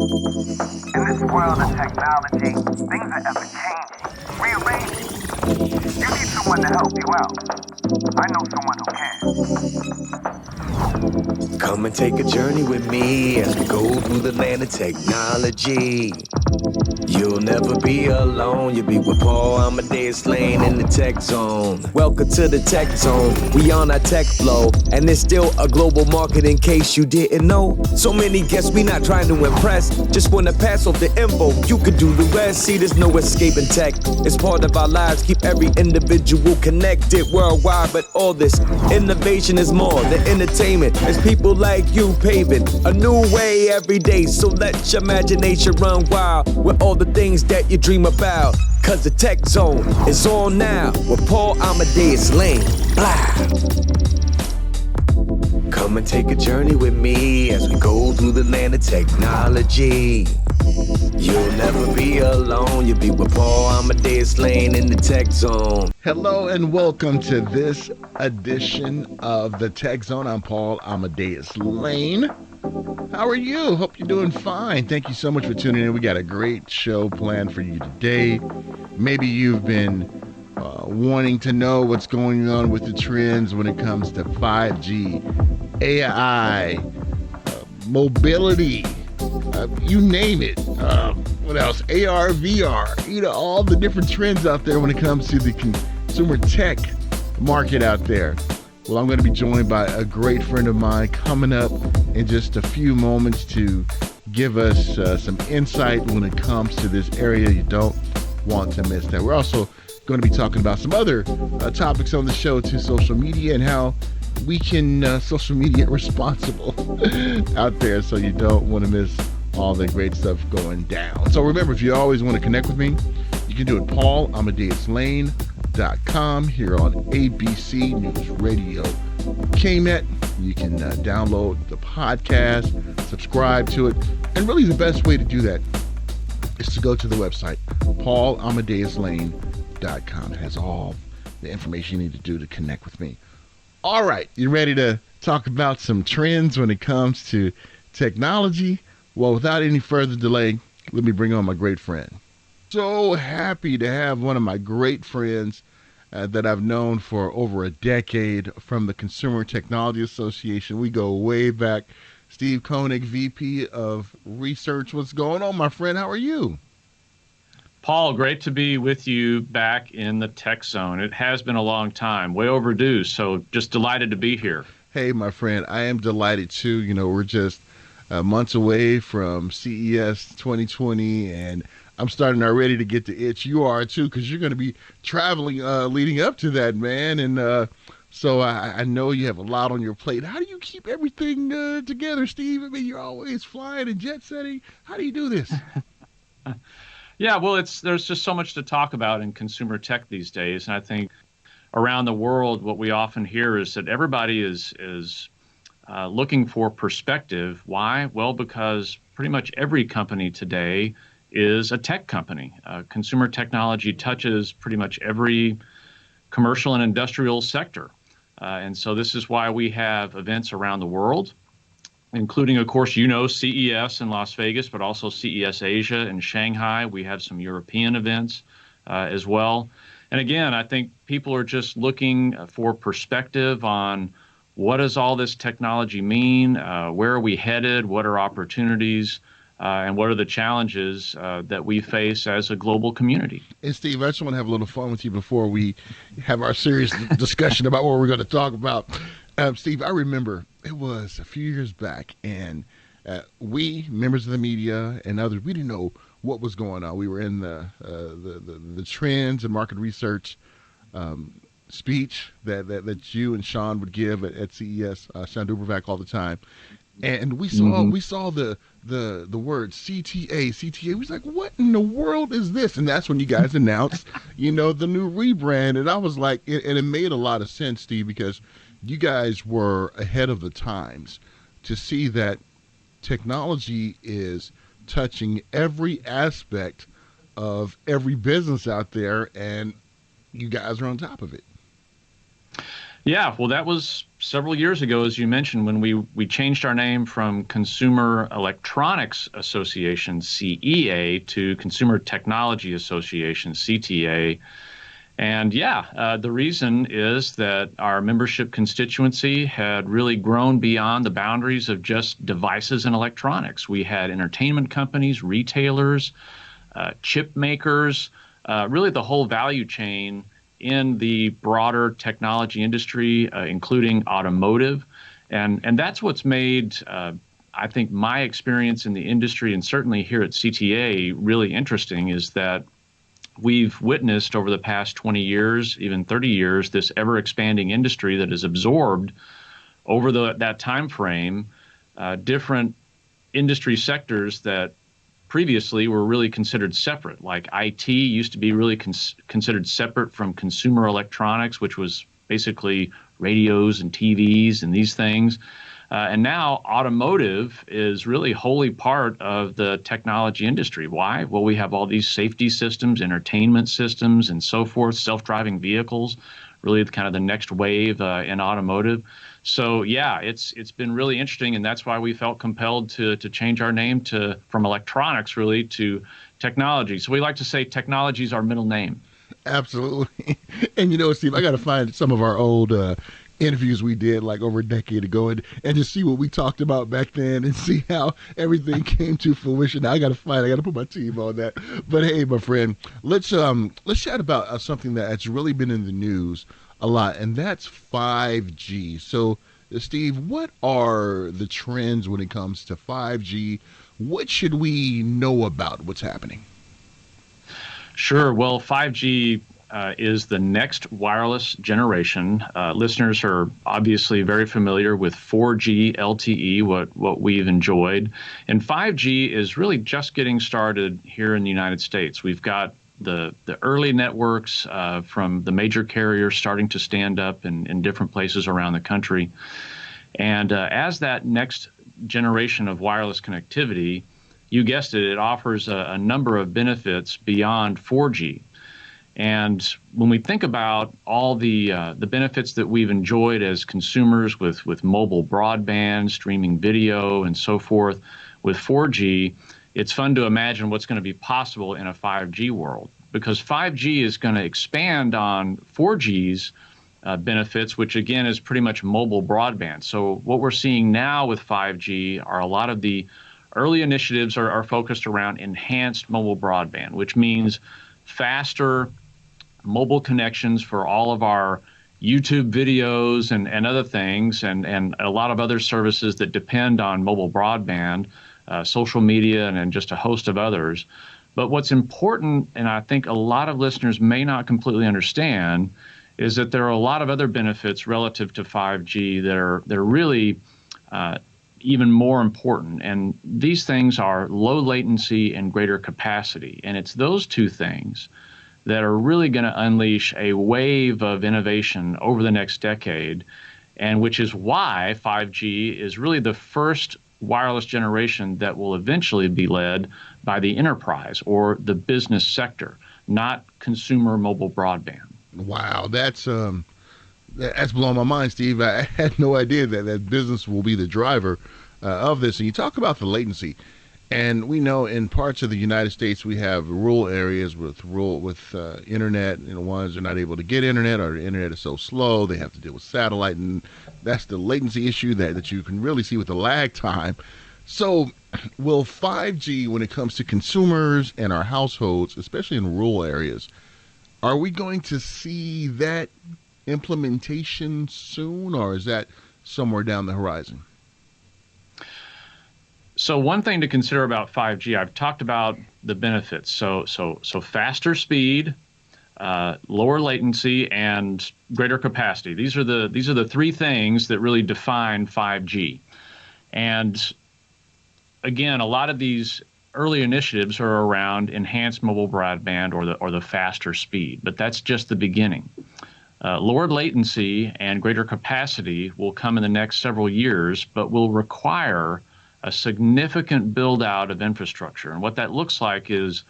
In this world of technology, things are ever changing, rearranging. You need someone to help you out. I know someone who can. Come and take a journey with me as we go through the land of technology. You'll never be alone. You'll be with Paul Amadeus Lane in the tech zone. Welcome to the tech zone. We on our tech flow, and it's still a global market in case you didn't know. So many guests, we not trying to impress. Just wanna pass off the info. You could do the rest. See, there's no escaping tech. It's part of our lives. Keep every individual connected worldwide. But all this innovation is more than entertainment. It's people like you paving a new way every day. So let your imagination run wild with all the things that you dream about. Cause the tech zone is on now with Paul Amadeus Lane. Blah. Come and take a journey with me as we go through the land of technology. You'll never be alone. You'll be with Paul Amadeus Lane in the tech zone. Hello and welcome to this edition of the Tech Zone. I'm Paul Amadeus Lane. How are you? Hope you're doing fine. Thank you so much for tuning in. We got a great show planned for you today. Maybe you've been wanting to know what's going on with the trends when it comes to 5G, AI, mobility, you name it. What else? AR, VR, all the different trends out there when it comes to the consumer tech market out there. Well, I'm going to be joined by a great friend of mine coming up in just a few moments to give us some insight when it comes to this area. You don't want to miss that. We're also going to be talking about some other topics on the show too, social media and how we can social media responsible out there, so you don't want to miss all the great stuff going down. So remember, if you always want to connect with me, you can do it PaulAmadeusLane.com here on ABC News Radio KNET. You can download the podcast, subscribe to it, and really the best way to do that is to go to the website PaulAmadeusLane.com. It has all the information you need to do to connect with me. All right, you ready to talk about some trends when it comes to technology? Well, without any further delay, let me bring on my great friend. So happy to have one of my great friends that I've known for over a decade from the Consumer Technology Association. We go way back. Steve Koenig, VP of Research. What's going on, my friend? How are you? Paul, great to be with you back in the tech zone. It has been a long time, way overdue, so just delighted to be here. Hey, my friend, I am delighted too. We're just months away from CES 2020, and I'm starting already to get the itch. You are too, because you're going to be traveling leading up to that, man. And so I know you have a lot on your plate. How do you keep everything together, Steve? I mean, you're always flying and jet setting. How do you do this? Yeah, well, there's just so much to talk about in consumer tech these days, and I think around the world, what we often hear is that everybody is looking for perspective. Why? Well, because pretty much every company today is a tech company. Consumer technology touches pretty much every commercial and industrial sector. And so this is why we have events around the world, including, of course, CES in Las Vegas, but also CES Asia in Shanghai. We have some European events as well. And again, I think people are just looking for perspective on what does all this technology mean? Where are we headed? What are opportunities? And what are the challenges that we face as a global community? And Steve, I just want to have a little fun with you before we have our serious discussion about what we're going to talk about. Steve, I remember it was a few years back, and we, members of the media and others, we didn't know what was going on. We were in the trends and market research speech that you and Sean would give at CES, Sean Dubervac, all the time. And we saw the word CTA. We was like, what in the world is this? And that's when you guys announced, the new rebrand. And I was like, and it made a lot of sense, Steve, because you guys were ahead of the times to see that technology is touching every aspect of every business out there, and you guys are on top of it. Yeah, well, that was several years ago, as you mentioned, when we changed our name from Consumer Electronics Association, CEA, to Consumer Technology Association, CTA. And yeah, the reason is that our membership constituency had really grown beyond the boundaries of just devices and electronics. We had entertainment companies, retailers, chip makers, really the whole value chain in the broader technology industry, including automotive. And that's what's made, I think, my experience in the industry and certainly here at CTA really interesting is that we've witnessed over the past 20 years, even 30 years, this ever-expanding industry that has absorbed over that time frame different industry sectors that previously were really considered separate. Like IT used to be really considered separate from consumer electronics, which was basically radios and TVs and these things. And now automotive is really wholly part of the technology industry. Why? Well, we have all these safety systems, entertainment systems, and so forth, self-driving vehicles, really kind of the next wave in automotive. So yeah, it's been really interesting, and that's why we felt compelled to change our name from electronics really to technology. So we like to say technology is our middle name. Absolutely. And Steve, I got to find some of our old interviews we did like over a decade ago and just see what we talked about back then and see how everything came to fruition. I got to put my team on that. But hey, my friend, let's chat about something that's really been in the news a lot, and that's 5G. So, Steve, what are the trends when it comes to 5G? What should we know about what's happening? Sure. Well, 5G is the next wireless generation. Listeners are obviously very familiar with 4G LTE, what we've enjoyed. And 5G is really just getting started here in the United States. We've got the early networks from the major carriers starting to stand up in different places around the country. And as that next generation of wireless connectivity, you guessed it, it offers a number of benefits beyond 4G. And when we think about all the benefits that we've enjoyed as consumers with mobile broadband, streaming video, and so forth, with 4G, it's fun to imagine what's going to be possible in a 5G world, because 5G is going to expand on 4G's benefits, which again is pretty much mobile broadband. So what we're seeing now with 5G are a lot of the early initiatives are focused around enhanced mobile broadband, which means faster mobile connections for all of our YouTube videos and other things, and a lot of other services that depend on mobile broadband, social media, and just a host of others. But what's important, and I think a lot of listeners may not completely understand, is that there are a lot of other benefits relative to 5G they're really even more important. And these things are low latency and greater capacity. And it's those two things that are really going to unleash a wave of innovation over the next decade, and which is why 5G is really the first wireless generation that will eventually be led by the enterprise or the business sector, not consumer mobile broadband. Wow, that's blowing my mind, Steve. I had no idea that business will be the driver of this. And you talk about the latency, and we know in parts of the United States we have rural areas with internet. Ones are not able to get internet, or the internet is so slow they have to deal with satellite, and that's the latency issue that you can really see with the lag time. So, will 5G, when it comes to consumers and our households, especially in rural areas, are we going to see that implementation soon, or is that somewhere down the horizon? So one thing to consider about 5G, I've talked about the benefits. So faster speed, lower latency, and greater capacity. These are the three things that really define 5G. And again, a lot of these early initiatives are around enhanced mobile broadband or the faster speed, but that's just the beginning. Lower latency and greater capacity will come in the next several years, but will require a significant build out of infrastructure. And what that looks like is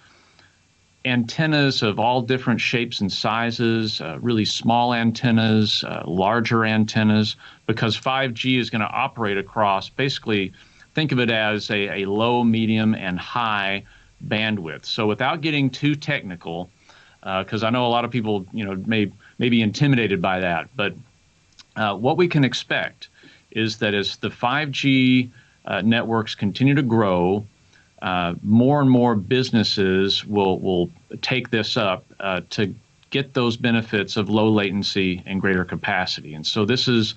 antennas of all different shapes and sizes, really small antennas, larger antennas, because 5G is going to operate across, basically, think of it as a low, medium, and high bandwidth. So without getting too technical, because I know a lot of people, may be intimidated by that, but what we can expect is that as the 5G networks continue to grow, more and more businesses will take this up to get those benefits of low latency and greater capacity. And so this is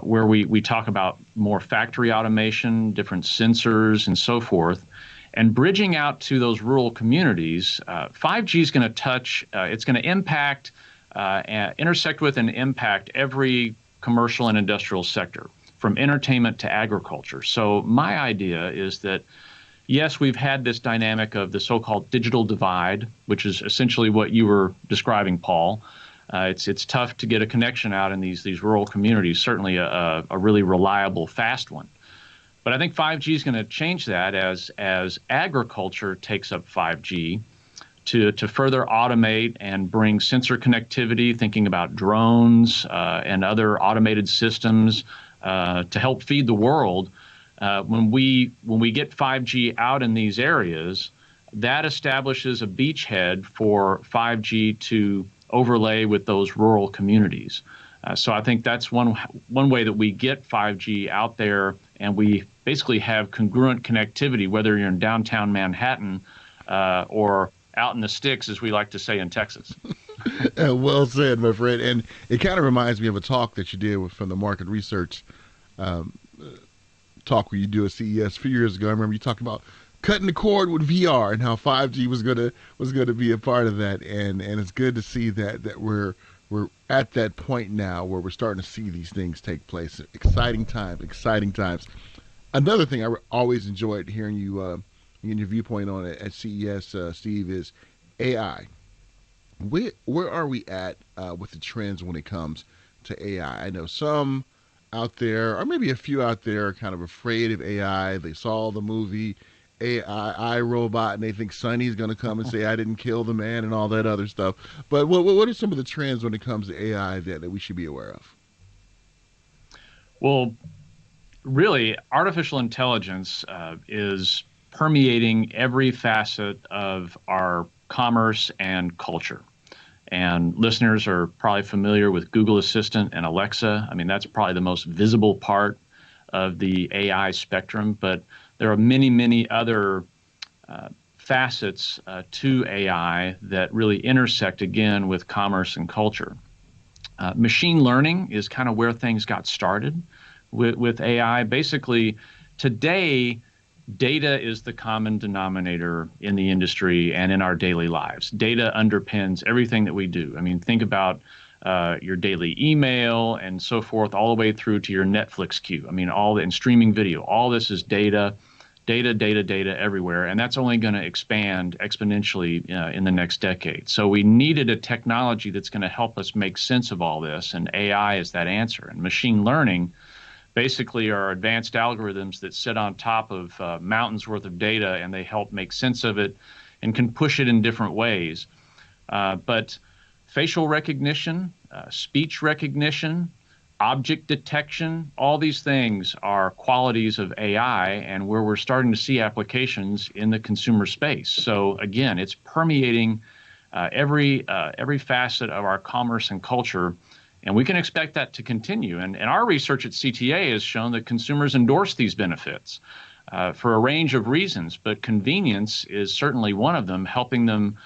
where we talk about more factory automation, different sensors, and so forth. And bridging out to those rural communities, 5G is going to touch, it's going to impact, intersect with and impact every commercial and industrial sector, from entertainment to agriculture. So my idea is that, yes, we've had this dynamic of the so-called digital divide, which is essentially what you were describing, Paul. It's tough to get a connection out in these rural communities, certainly a really reliable, fast one. But I think 5G is going to change that as agriculture takes up 5G to further automate and bring sensor connectivity, thinking about drones and other automated systems to help feed the world. When we get 5G out in these areas, that establishes a beachhead for 5G to overlay with those rural communities. So I think that's one way that we get 5G out there, and we basically have congruent connectivity, whether you're in downtown Manhattan or out in the sticks, as we like to say in Texas. Well said, my friend. And it kind of reminds me of a talk that you did from the market research talk where you do at CES a few years ago. I remember you talking about cutting the cord with VR and how 5G was gonna be a part of that. And it's good to see that we're at that point now where we're starting to see these things take place. Exciting times. Another thing I always enjoyed hearing you in your viewpoint on it at CES, Steve, is AI. Where are we at with the trends when it comes to AI? I know some out there, or maybe a few out there, are kind of afraid of AI. They saw the movie AI Robot, and they think Sonny's going to come and say, I didn't kill the man, and all that other stuff. But what are some of the trends when it comes to AI that we should be aware of? Well, really, artificial intelligence is permeating every facet of our commerce and culture. And listeners are probably familiar with Google Assistant and Alexa. I mean, that's probably the most visible part of the AI spectrum, but there are many, many other facets to AI that really intersect, again, with commerce and culture. Machine learning is kind of where things got started with AI. Basically, today, data is the common denominator in the industry and in our daily lives. Data underpins everything that we do. I mean, think about your daily email and so forth, all the way through to your Netflix queue. I mean, and streaming video. All this is data everywhere, and that's only going to expand exponentially in the next decade. So we needed a technology that's going to help us make sense of all this, and AI is that answer. And machine learning basically are advanced algorithms that sit on top of mountains worth of data, and they help make sense of it and can push it in different ways. But facial recognition, speech recognition, object detection, all these things are qualities of AI, and where we're starting to see applications in the consumer space. So again, it's permeating every facet of our commerce and culture. And we can expect that to continue. And our research at CTA has shown that consumers endorse these benefits for a range of reasons, but convenience is certainly one of them, helping them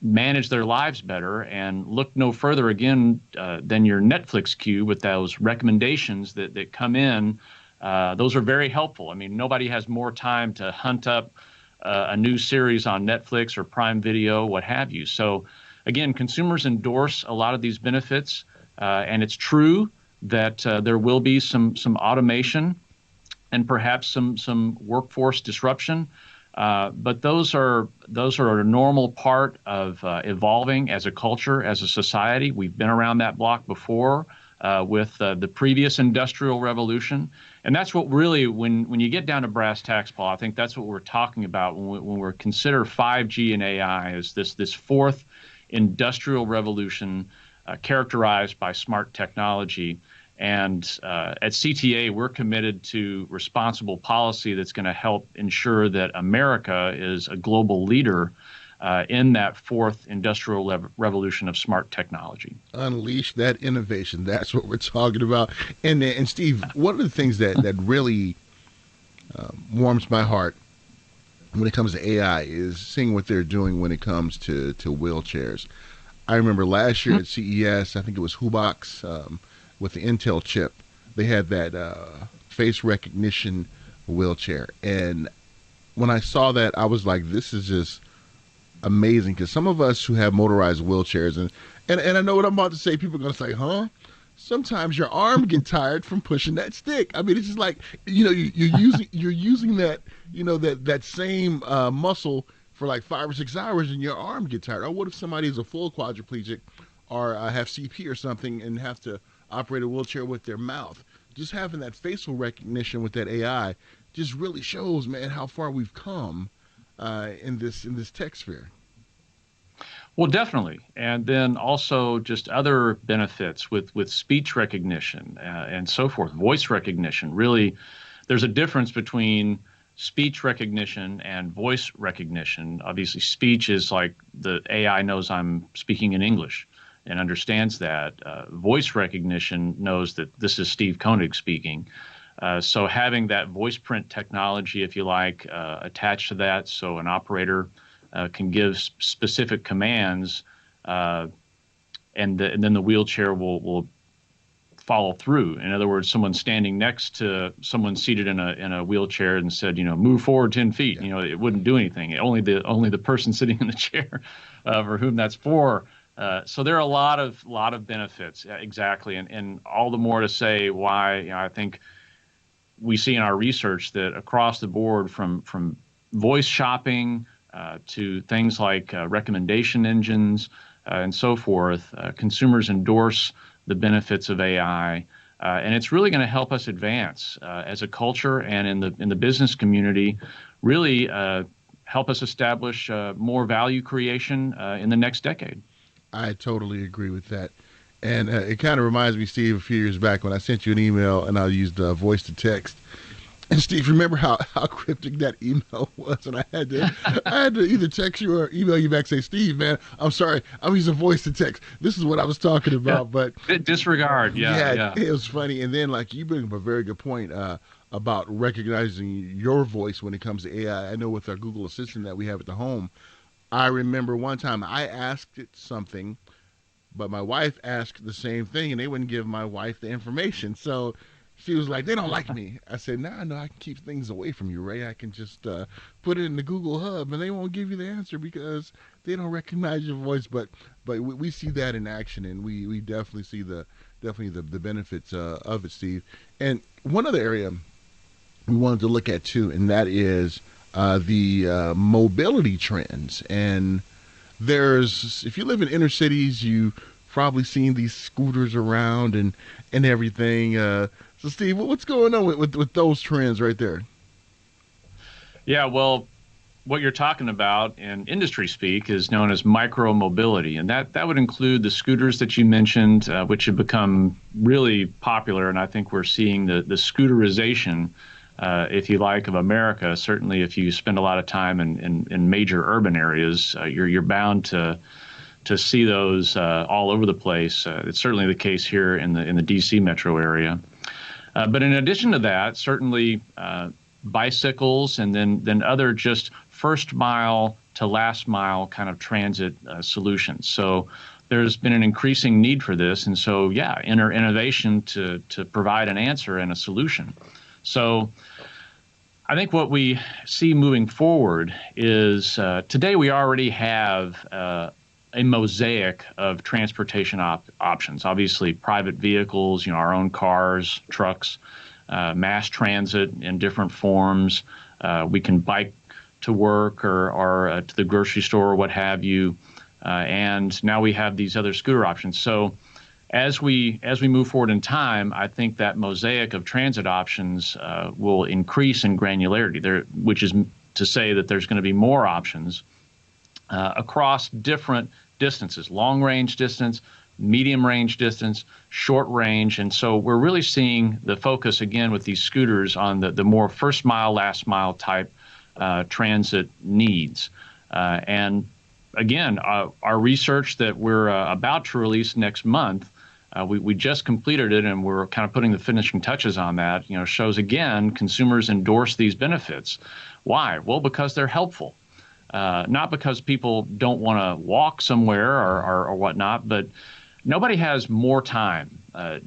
manage their lives better. And look no further, again, than your Netflix queue with those recommendations that come in. Those are very helpful. I mean, nobody has more time to hunt up a new series on Netflix or Prime Video, what have you. So, again, consumers endorse a lot of these benefits. And it's true that there will be some automation and perhaps some workforce disruption, but those are a normal part of evolving as a culture, as a society. We've been around that block before. with the previous industrial revolution. And that's what really, when you get down to brass tacks, Paul, I think that's what we're talking about when we're consider 5G and AI is this fourth industrial revolution characterized by smart technology. And at CTA, we're committed to responsible policy that's going to help ensure that America is a global leader in that fourth industrial revolution of smart technology. Unleash that innovation. That's what we're talking about. And Steve, one of the things that really warms my heart when it comes to AI is seeing what they're doing when it comes to wheelchairs. I remember last year at CES, I think it was Hubox, with the Intel chip, they had that face recognition wheelchair. And when I saw that, I was like, this is just amazing. Because some of us who have motorized wheelchairs, and I know what I'm about to say, people are going to say, huh? Sometimes your arm get tired from pushing that stick. I mean, it's just like, you're using that, that same muscle for like 5 or 6 hours and your arm get tired. Or what if somebody is a full quadriplegic or have CP or something and have to operate a wheelchair with their mouth? Just having that facial recognition with that AI just really shows, man, how far we've come in this tech sphere. Well, definitely. And then also just other benefits with speech recognition and so forth, voice recognition. Really, there's a difference between speech recognition and voice recognition. Obviously, speech is like the AI knows I'm speaking in English and understands that. Voice recognition knows that this is Steve Koenig speaking. So having that voice print technology, if you like, attached to that, so an operator can give specific commands, and then the wheelchair will follow through. In other words, someone standing next to someone seated in a wheelchair and said, move forward 10 feet. It wouldn't do anything. Only the person sitting in the chair for whom that's for. So there are a lot of benefits, exactly, and all the more to say why I think we see in our research that across the board, from voice shopping to things like recommendation engines and so forth, consumers endorse the benefits of AI, and it's really going to help us advance as a culture and in the business community. Really help us establish more value creation in the next decade. I totally agree with that. And it kind of reminds me, Steve, a few years back when I sent you an email and I used voice to text. And Steve, remember how cryptic that email was? And I had to either text you or email you back, say, Steve, man, I'm sorry, I'm using voice to text. This is what I was talking about. But disregard, yeah. It was funny. And then, like, you bring up a very good point about recognizing your voice when it comes to AI. I know with our Google Assistant that we have at the home, I remember one time I asked it something, but my wife asked the same thing, and they wouldn't give my wife the information. So she was like, they don't like me. I said, no, I can keep things away from you, Ray. I can just put it in the Google Hub, and they won't give you the answer because they don't recognize your voice. But we see that in action, and we definitely see the benefits of it, Steve. And one other area we wanted to look at, too, and that is the mobility trends. And if you live in inner cities, you've probably seen these scooters around and everything. So Steve, what's going on with those trends right there? Yeah, well, what you're talking about in industry speak is known as micro mobility, and that would include the scooters that you mentioned, which have become really popular. And I think we're seeing the scooterization, if you like, of America. Certainly, if you spend a lot of time in major urban areas, you're bound to see those all over the place. It's certainly the case here in the DC metro area. But in addition to that, certainly bicycles and then other just first mile to last mile kind of transit solutions. So there's been an increasing need for this, and so innovation to provide an answer and a solution. So I think what we see moving forward is today we already have a mosaic of transportation options. Obviously, private vehicles, our own cars, trucks, mass transit in different forms. We can bike to work or to the grocery store or what have you. And now we have these other scooter options. So as we move forward in time, I think that mosaic of transit options will increase in granularity, which is to say that there's going to be more options across different distances: long range distance, medium range distance, short range. And so we're really seeing the focus again with these scooters on the more first mile, last mile type transit needs. And again, our research that we're about to release next month, we just completed it, and we're kind of putting the finishing touches on that, shows again consumers endorse these benefits. Why? Well, because they're helpful. Not because people don't want to walk somewhere or whatnot, but nobody has more time,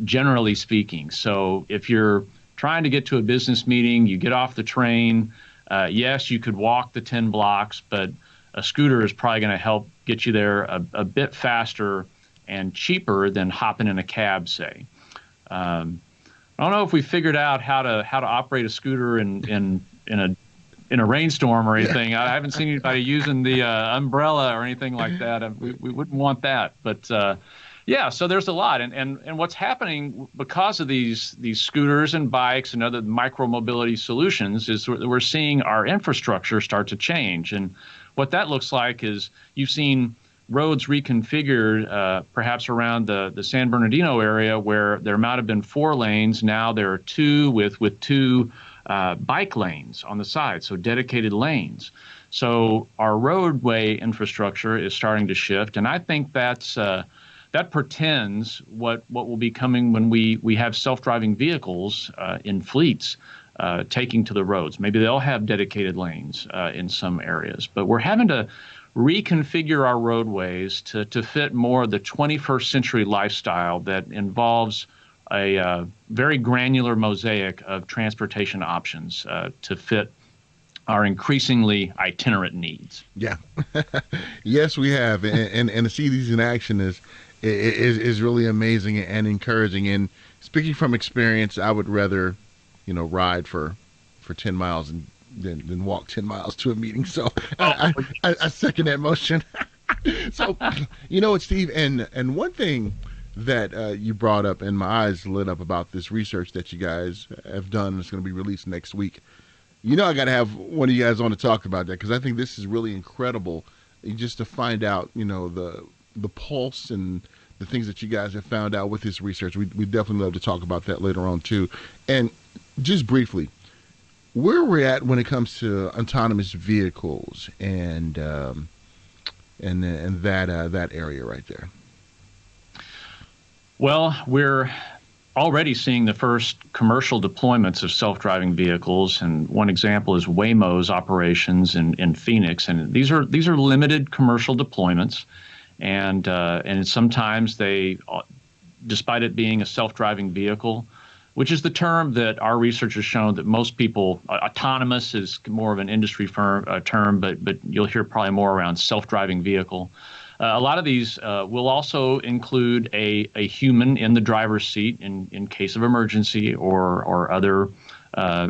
generally speaking. So if you're trying to get to a business meeting, you get off the train, yes, you could walk the 10 blocks, but a scooter is probably going to help get you there a bit faster and cheaper than hopping in a cab, say. I don't know if we figured out how to operate a scooter in a rainstorm or anything. Yeah. I haven't seen anybody using the umbrella or anything like that. We wouldn't want that. But yeah, so there's a lot. And what's happening because of these scooters and bikes and other micro mobility solutions is we're seeing our infrastructure start to change. And what that looks like is you've seen roads reconfigured perhaps around the San Bernardino area, where there might have been 4 lanes. Now there are 2 with 2 bike lanes on the side, so dedicated lanes. So our roadway infrastructure is starting to shift, and I think that portends what will be coming when we have self-driving vehicles in fleets taking to the roads. Maybe they'll have dedicated lanes in some areas, but we're having to reconfigure our roadways to fit more of the 21st century lifestyle that involves a very granular mosaic of transportation options to fit our increasingly itinerant needs. Yeah. Yes, we have. And to see these in action is really amazing and encouraging. And speaking from experience, I would rather, ride for 10 miles than walk 10 miles to a meeting. So I second that motion. So, what, Steve, and one thing that you brought up, and my eyes lit up about this research that you guys have done. It's going to be released next week. I got to have one of you guys on to talk about that, because I think this is really incredible, just to find out, the pulse and the things that you guys have found out with this research. We definitely love to talk about that later on too. And just briefly, where we're at when it comes to autonomous vehicles and that area right there. Well, we're already seeing the first commercial deployments of self-driving vehicles, and one example is Waymo's operations in Phoenix. And these are limited commercial deployments, and sometimes they, despite it being a self-driving vehicle, which is the term that our research has shown that most people, autonomous is more of an industry term, but you'll hear probably more around self-driving vehicle. A lot of these will also include a human in the driver's seat in case of emergency or other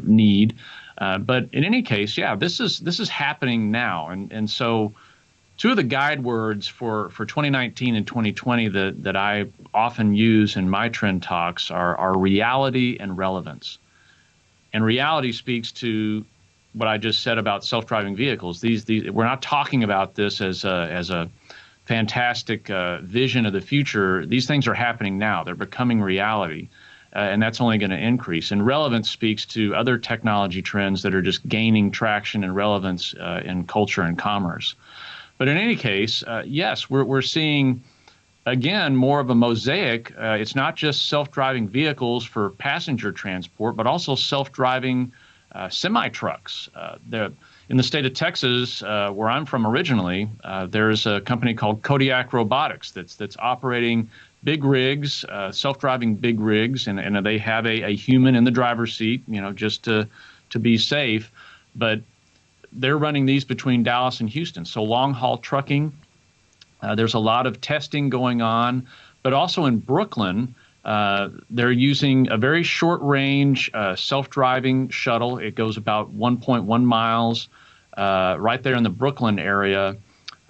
need. But in any case, yeah, this is happening now. And so two of the guide words for 2019 and 2020 that I often use in my trend talks are reality and relevance. And reality speaks to what I just said about self-driving vehicles. These we're not talking about this as a fantastic vision of the future. These things are happening now. They're becoming reality, and that's only going to increase. And relevance speaks to other technology trends that are just gaining traction and relevance in culture and commerce. But in any case, yes, we're seeing, again, more of a mosaic. It's not just self-driving vehicles for passenger transport, but also self-driving semi-trucks. In the state of Texas, where I'm from originally, there's a company called Koenig Robotics that's operating big rigs, self-driving big rigs, and they have a human in the driver's seat, just to be safe. But they're running these between Dallas and Houston. So long-haul trucking, there's a lot of testing going on. But also in Brooklyn, they're using a very short-range self-driving shuttle. It goes about 1.1 miles right there in the Brooklyn area.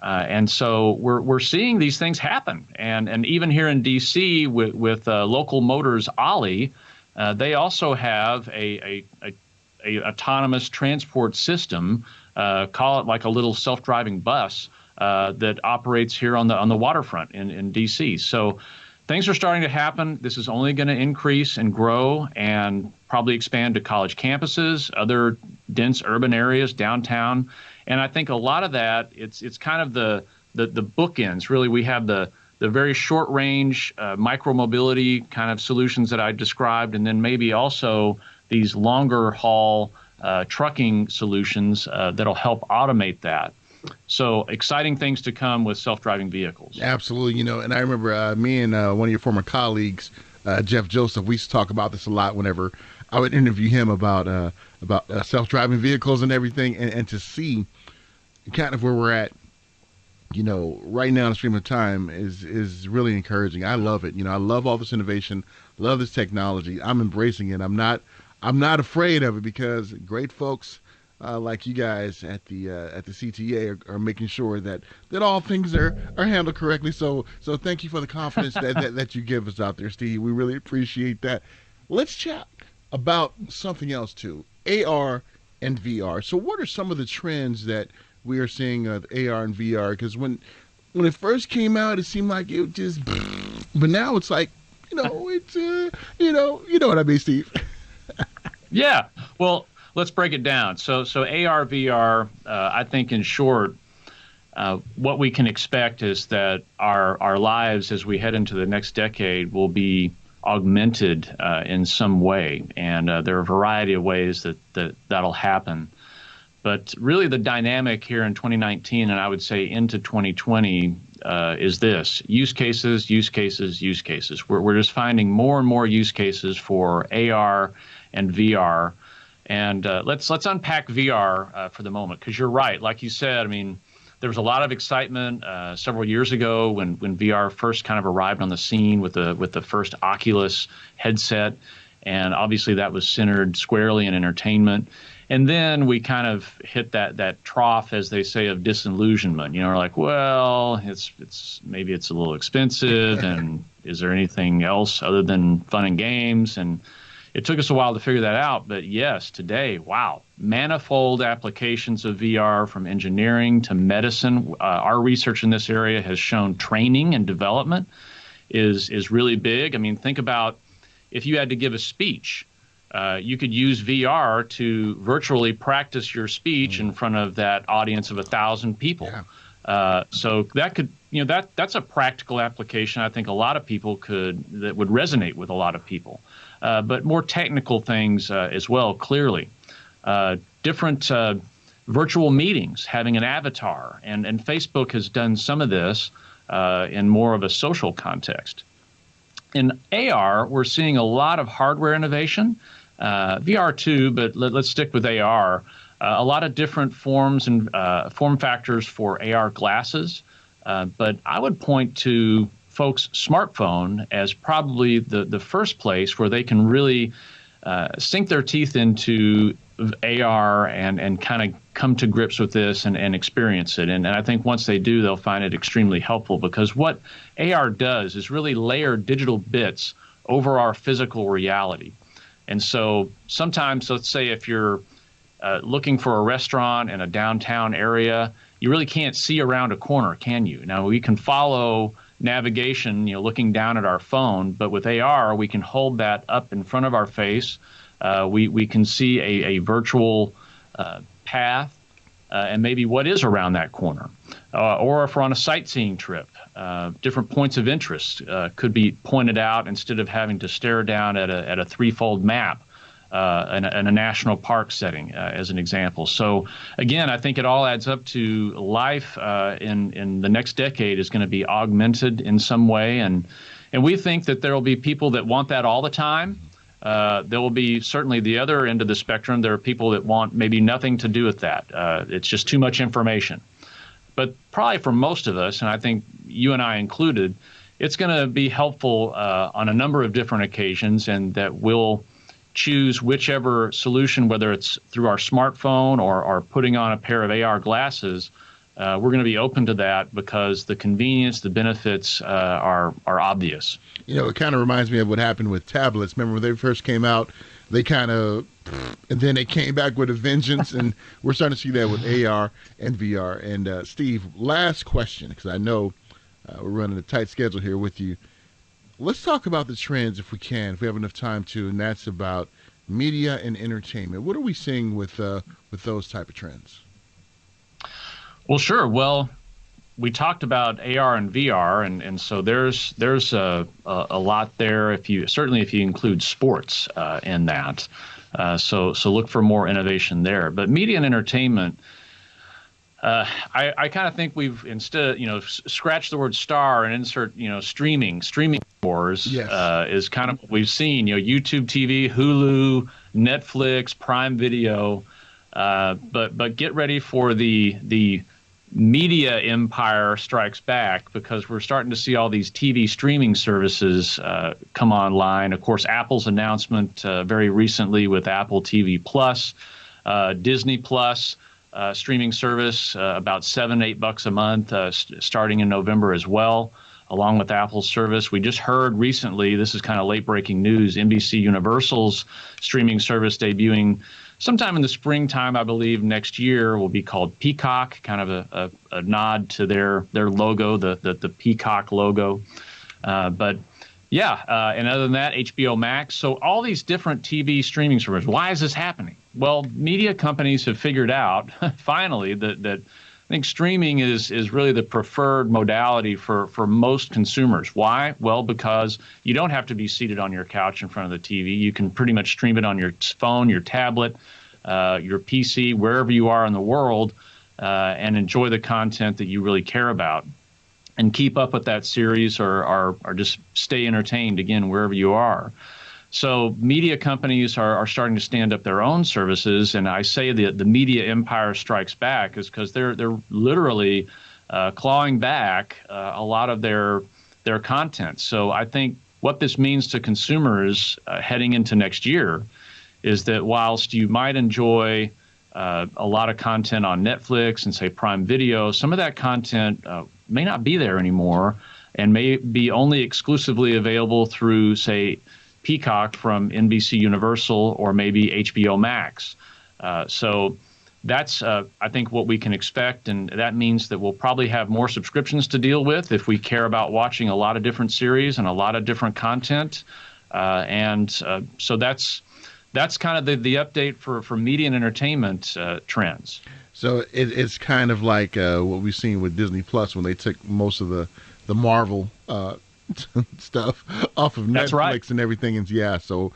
And so we're seeing these things happen. And even here in D.C. with Local Motors Ollie, they also have a autonomous transport system, call it like a little self-driving bus that operates here on the waterfront in D.C. So things are starting to happen. This is only going to increase and grow and probably expand to college campuses, other dense urban areas, downtown. And I think a lot of that, it's kind of the bookends. Really, we have the very short range micro mobility kind of solutions that I described, and then maybe also these longer haul trucking solutions that'll help automate that. So exciting things to come with self-driving vehicles. Absolutely. And I remember me and one of your former colleagues, Jeff Joseph, we used to talk about this a lot whenever I would interview him about self-driving vehicles and everything, and to see kind of where we're at, right now in the stream of time is really encouraging. I love it. I love all this innovation, love this technology. I'm embracing it. I'm not afraid of it, because great folks like you guys at the CTA are making sure that all things are handled correctly. So thank you for the confidence that you give us out there, Steve. We really appreciate that. Let's chat about something else too, AR and VR. So what are some of the trends that we are seeing of AR and VR? Because when it first came out, it seemed like it just, but now it's like, it's you know what I mean, Steve. Yeah. Well, let's break it down. So AR, VR, I think in short, what we can expect is that our lives as we head into the next decade will be augmented in some way. And there are a variety of ways that'll happen. But really the dynamic here in 2019, and I would say into 2020, is this: use cases, use cases, use cases. We're just finding more and more use cases for AR and VR. And let's unpack VR for the moment, because you're right. Like you said, I mean, there was a lot of excitement several years ago when VR first kind of arrived on the scene with the first Oculus headset, and obviously that was centered squarely in entertainment. And then we kind of hit that trough, as they say, of disillusionment. We're like, well, maybe it's a little expensive, and is there anything else other than fun and games? And it took us a while to figure that out, but yes, today, wow, manifold applications of VR, from engineering to medicine. Our research in this area has shown training and development is really big. I mean, think about if you had to give a speech, you could use VR to virtually practice your speech in front of that audience of 1,000 people. Yeah. So that could, that's a practical application. I think a lot of people that would resonate with a lot of people. But more technical things as well, clearly. Different virtual meetings, having an avatar. And Facebook has done some of this in more of a social context. In AR, we're seeing a lot of hardware innovation, VR too, but let's stick with AR. A lot of different forms and form factors for AR glasses. But I would point to folks' smartphone as probably the first place where they can really sink their teeth into AR and kind of come to grips with this and experience it. And I think once they do, they'll find it extremely helpful, because what AR does is really layer digital bits over our physical reality. And so sometimes, let's say if you're looking for a restaurant in a downtown area, you really can't see around a corner, can you? Now, we can follow navigation, looking down at our phone, but with AR, we can hold that up in front of our face. We can see a virtual path and maybe what is around that corner. Or if we're on a sightseeing trip, different points of interest could be pointed out instead of having to stare down at a threefold map in a national park setting, as an example. So again, I think it all adds up to life in the next decade is going to be augmented in some way. And we think that there will be people that want that all the time. There will be certainly the other end of the spectrum. There are people that want maybe nothing to do with that. It's just too much information. But probably for most of us, and I think you and I included, it's going to be helpful on a number of different occasions, and that we'll choose whichever solution, whether it's through our smartphone or putting on a pair of AR glasses, we're going to be open to that because the convenience, the benefits are obvious. It kind of reminds me of what happened with tablets. Remember when they first came out, they kind of, and then they came back with a vengeance, and we're starting to see that with AR and VR. And Steve, last question, because I know we're running a tight schedule here with you. Let's talk about the trends if we can, if we have enough time to, and that's about media and entertainment. What are we seeing with those type of trends? Well, sure. Well, we talked about AR and VR, and so there's a lot there. If you include sports in that, so look for more innovation there. But media and entertainment, I kind of think we've instead scratch the word star and insert streaming wars. Yes. Is kind of what we've seen. YouTube TV, Hulu, Netflix, Prime Video, but get ready for the media empire strikes back, because we're starting to see all these TV streaming services come online. Of course, Apple's announcement very recently with Apple TV Plus, Disney Plus streaming service, about $7-8 a month, starting in November as well, along with Apple's service. We just heard recently, this is kind of late breaking news, NBC Universal's streaming service debuting sometime in the springtime, I believe, next year, will be called Peacock, kind of a nod to their logo, the Peacock logo. But yeah, and other than that, HBO Max. So all these different TV streaming services. Why is this happening? Well, media companies have figured out finally that I think streaming is really the preferred modality for most consumers. Why? Well, because you don't have to be seated on your couch in front of the TV. You can pretty much stream it on your phone, your tablet, your PC, wherever you are in the world, and enjoy the content that you really care about, and keep up with that series or just stay entertained, again, wherever you are. So media companies are starting to stand up their own services, and I say the media empire strikes back is because they're literally clawing back a lot of their content. So I think what this means to consumers heading into next year is that whilst you might enjoy a lot of content on Netflix and say Prime Video, some of that content may not be there anymore and may be only exclusively available through, say, Peacock from NBC Universal or maybe HBO Max. So that's, I think, what we can expect, and that means that we'll probably have more subscriptions to deal with if we care about watching a lot of different series and a lot of different content. So that's kind of the update for media and entertainment trends. So it's kind of like what we've seen with Disney Plus when they took most of the Marvel stuff off of That's Netflix right. and everything. And yeah, so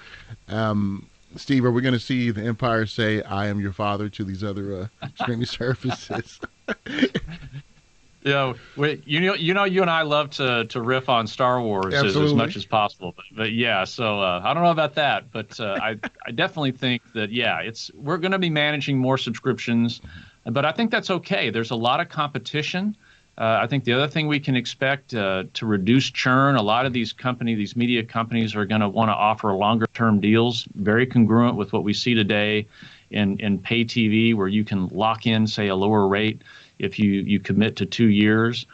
Steve, are we going to see the Empire say "I am your father" to these other streaming services? Yeah, you and I love to riff on Star Wars as much as possible. But yeah, so I don't know about that, but I definitely think that we're going to be managing more subscriptions, but I think that's okay. There's a lot of competition. I think the other thing we can expect to reduce churn, a lot of these media companies are going to want to offer longer-term deals, very congruent with what we see today in pay TV, where you can lock in, say, a lower rate if you commit to 2 years.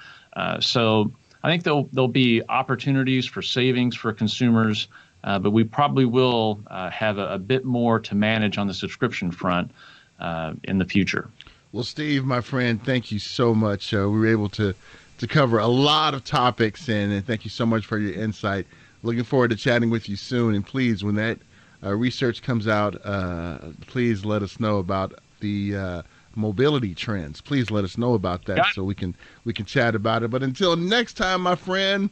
So I think there'll be opportunities for savings for consumers, but we probably will have a bit more to manage on the subscription front in the future. Well, Steve, my friend, thank you so much. We were able to cover a lot of topics, and thank you so much for your insight. Looking forward to chatting with you soon. And please, when that research comes out, please let us know about the mobility trends. Please let us know about that so we can chat about it. But until next time, my friend,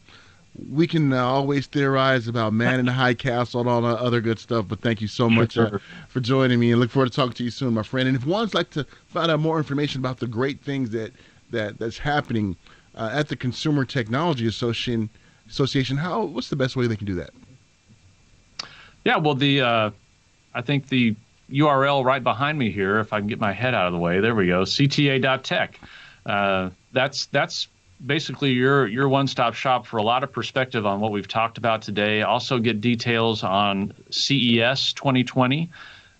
we can always theorize about man in the high castle and all that other good stuff. But thank you so much for joining me, and look forward to talking to you soon, my friend. And if one's like to find out more information about the great things that's happening at the Consumer Technology Association, what's the best way they can do that? Yeah, well, I think the URL right behind me here, if I can get my head out of the way, there we go, cta.tech. That's basically your one-stop shop for a lot of perspective on what we've talked about today. Also get details on CES 2020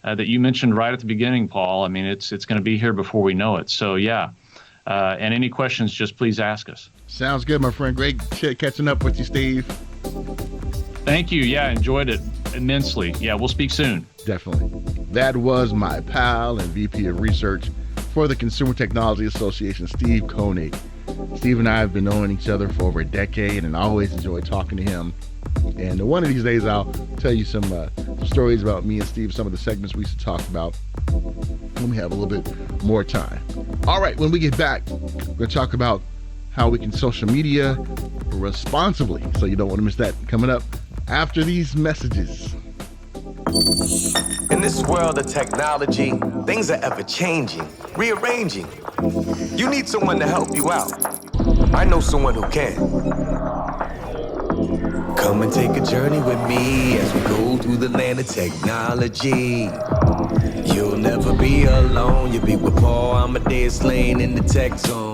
that you mentioned right at the beginning, Paul. I mean, it's going to be here before we know it. So yeah, And any questions, just please ask us. Sounds good, my friend. Great catching up with you, Steve. Thank you. Yeah, enjoyed it immensely. Yeah, we'll speak soon. Definitely. That was my pal and VP of Research for the Consumer Technology Association, Steve Koenig. Steve and I have been knowing each other for over a decade, and I always enjoy talking to him. And one of these days, I'll tell you some stories about me and Steve, some of the segments we used to talk about when we have a little bit more time. All right, when we get back, we're going to talk about how we can social media responsibly. So you don't want to miss that coming up after these messages. In this world of technology, things are ever changing, rearranging. You need someone to help you out. I know someone who can. Come and take a journey with me as we go through the land of technology. You'll never be alone. You'll be with Paul Amadeus Lane in the tech zone.